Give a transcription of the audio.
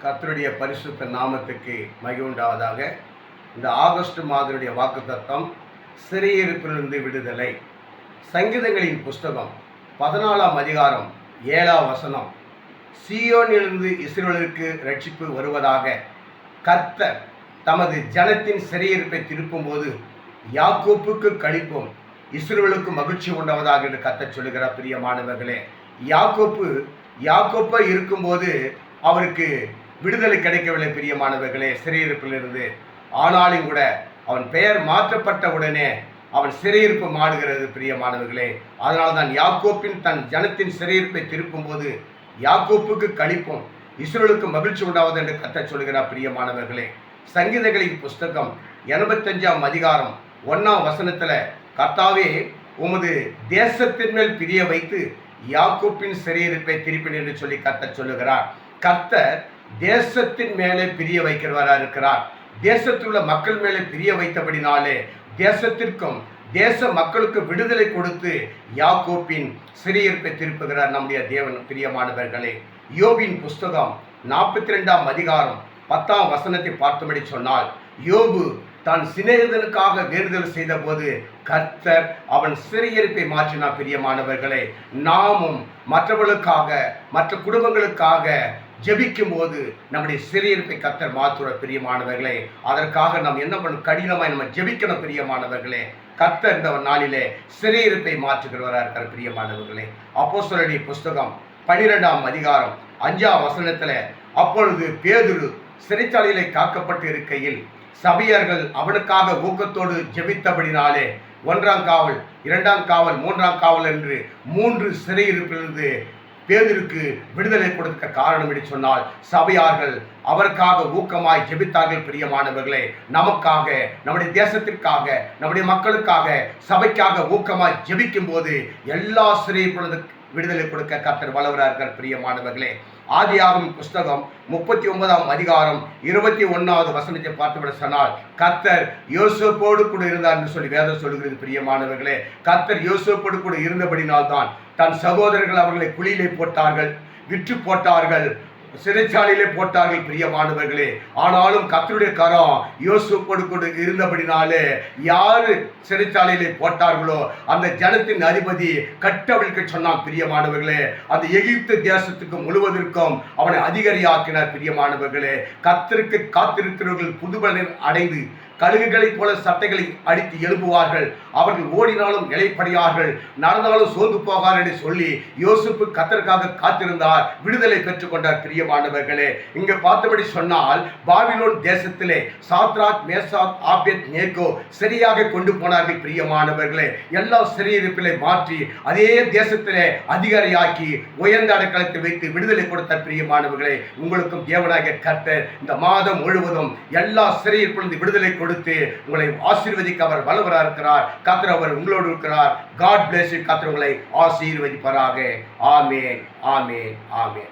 கர்த்தருடைய பரிசுத்த நாமத்துக்கு மகிமை உண்டாவதாக. இந்த ஆகஸ்ட் மாதனுடைய வாக்குத்தத்தம் சிறையிருப்பிலிருந்து விடுதலை. சங்கீதங்களின் புஸ்தகம் 14ஆம் அதிகாரம் 7ஆம் வசனம். சீயோனிலிருந்து இஸ்ரவேலுக்கு ரட்சிப்பு வருவதாக. கர்த்தர் தமது ஜனத்தின் சிறையிருப்பை திருப்பும்போது யாக்கோப்புக்கு களிப்பும் இஸ்ரவேலுக்கு மகிழ்ச்சி உண்டாவதாக என்று கர்த்தர் சொல்லுகிறார். பிரியமானவர்களே, யாக்கோப்பா இருக்கும்போது அவருக்கு விடுதலை கிடைக்கவில்லை. பிரியமானவர்களே, சிறையிருப்பிலிருந்து. ஆனாலும் கூட அவன் பெயர் மாற்றப்பட்ட உடனே அவன் சிறையிருப்பு மாறுகிறது. பிரியமானவர்களே, அதனால் தான் யாக்கோப்பின் தன் ஜனத்தின் சிறையிருப்பை திருப்பும் போது யாக்கோப்புக்கு களிப்பும் இஸ்ரவேலுக்கு மகிழ்ச்சி உண்டாவது என்று கர்த்தர் சொல்கிறார். பிரியமானவர்களே, சங்கீதங்களின் புஸ்தகம் 85ஆம் அதிகாரம் 1ஆம் வசனத்துல, கர்த்தாவே உமது தேசத்தின் மேல் பிரிய வைத்து யாக்கோப்பின் சிறையிருப்பை திருப்பின் என்று சொல்லி கர்த்தர் சொல்லுகிறார். கர்த்தர் தேசத்தின் மேலே பிரிய வைக்கிறவரா இருக்கிறார். தேசத்தில் உள்ள மக்கள் மேலே பிரிய வைத்தபடினாலே தேசத்திற்கும் தேச மக்களுக்கு விடுதலை கொடுத்து யாக்கோப்பின் சிறையிருப்பை திருப்புகிறார் நம்முடைய தேவன். பிரியமானவர்களே, யோபின் புஸ்தகம் 42ஆம் அதிகாரம் 10ஆம் வசனத்தை பார்த்தபடி சொன்னால், யோபு தான் சிநேகிதனுக்காக வேண்டுதல் செய்த போது கர்த்தர் அவன் சிறையிருப்பை மாற்றினார். பிரியமானவர்களே, நாமும் மற்றவர்களுக்காக மற்ற குடும்பங்களுக்காக ஜெபிக்கும் போது நம்முடைய சிறையிருப்பை கர்த்தர் மாற்றுற. பிரியமானவர்களே, அதற்காக நாம் என்ன பண்ணணும்? கடினமாய் நம்ம ஜெபிக்கணும். பிரியமானவர்களே, கர்த்தர் இந்த நாளிலே சிறையிருப்பை மாற்றுகிறவராக இருக்கிற. பிரியமானவர்களே, அப்போஸ்தலருடைய புஸ்தகம் 12ஆம் அதிகாரம் 5ஆம் வசனத்துல, அப்பொழுது பேதுரு சிறைச்சாலையிலே காக்கப்பட்டு இருக்கையில் சபையர்கள் அவனுக்காக ஊக்கத்தோடு ஜெபித்தபடினாலே 1ஆம் காவல், 2ஆம் காவல், 3ஆம் காவல் என்று 3 சிறையிருப்பிலிருந்து பேதுருக்கு விடுதலை கொடுக்க காரணம் என்று சொன்னால், சபையார்கள் அவருக்காக ஊக்கமாய் ஜெபித்தார்கள். பிரியமானவர்களே, நமக்காக, நம்முடைய தேசத்திற்காக, நம்முடைய மக்களுக்காக, சபைக்காக ஊக்கமாய் ஜெபிக்கும் போது எல்லா சிறையிருப்பிலிருந்து விடுதலை கொடுக்க கர்த்தர் வல்லவராக. பிரியமானவர்களே, ஆதியாகமம் புஸ்தகம் 39ஆம் அதிகாரம் 21ஆவது வசனத்தை பார்த்துவிட சொன்னால், கர்த்தர் யோசேப்போடு கூட இருந்தார் என்று சொல்லி வேதம் சொல்கிறது. பிரியமானவர்களே, கர்த்தர் யோசேப்போடு கூட இருந்தபடினால்தான் தன் சகோதரர்கள் அவர்களை குழியிலே போட்டார்கள், விற்று போட்டார்கள், சிறைச்சாலையிலே போட்டார்கள். பிரியமானவர்களே, ஆனாலும் கர்த்தருடைய கரம் யோசேப்போடு கூட இருந்தபடினாலே யாரு சிறைச்சாலையிலே போட்டார்களோ அந்த ஜனத்தின் அதிபதி கட்டவிழ்க்க சொன்னான். பிரியமானவர்களே, அந்த எகிப்து தேசத்துக்கு முழுவதற்கும் அவனை அதிகாரியாக்கினார். பிரியமானவர்களே, கர்த்தருக்கு காத்திருக்கிறவர்கள் புதுபலன் அடைந்து கழுகுகளைப் போல சட்டைகளை அடித்து எழுப்புவார்கள். அவர்கள் ஓடினாலும் இளைப்படையார்கள், நடந்தாலும் சோர்ந்து போகார்கள் என்று சொல்லி யோசேப்பு கர்த்தருக்காக காத்திருந்தார், விடுதலை பெற்றுக்கொண்டார். பிரியமானவர்களே, இங்க பார்த்தபடி சொன்னால், பாபிலோன் தேசத்திலே சாத்ராக், மேசாக், ஆபேத் நேகோ சரியாக கொண்டு போனார்கள். பிரியமானவர்களே, எல்லா சிறையிருப்பிலே மாற்றி அதே தேசத்திலே அதிகாரியாக்கி உயர்ந்த அடைக்கலத்தை வைத்து விடுதலை கொடுத்தார். பிரியமானவர்களே, உங்களுக்கும் தேவனாகிய கர்த்தர் இந்த மாதம் முழுவதும் எல்லா சிறையிருப்பிலிருந்து விடுதலை கொடுத்து உங்களை ஆசீர்வதிக்க அவர் வல்லவராக இருக்கிறார். கர்த்தர் அவர் உங்களோடு இருக்கிறார். God bless you. கர்த்தர் உங்களை ஆசீர்வதிப்பாராக. ஆமென், ஆமென், ஆமென்.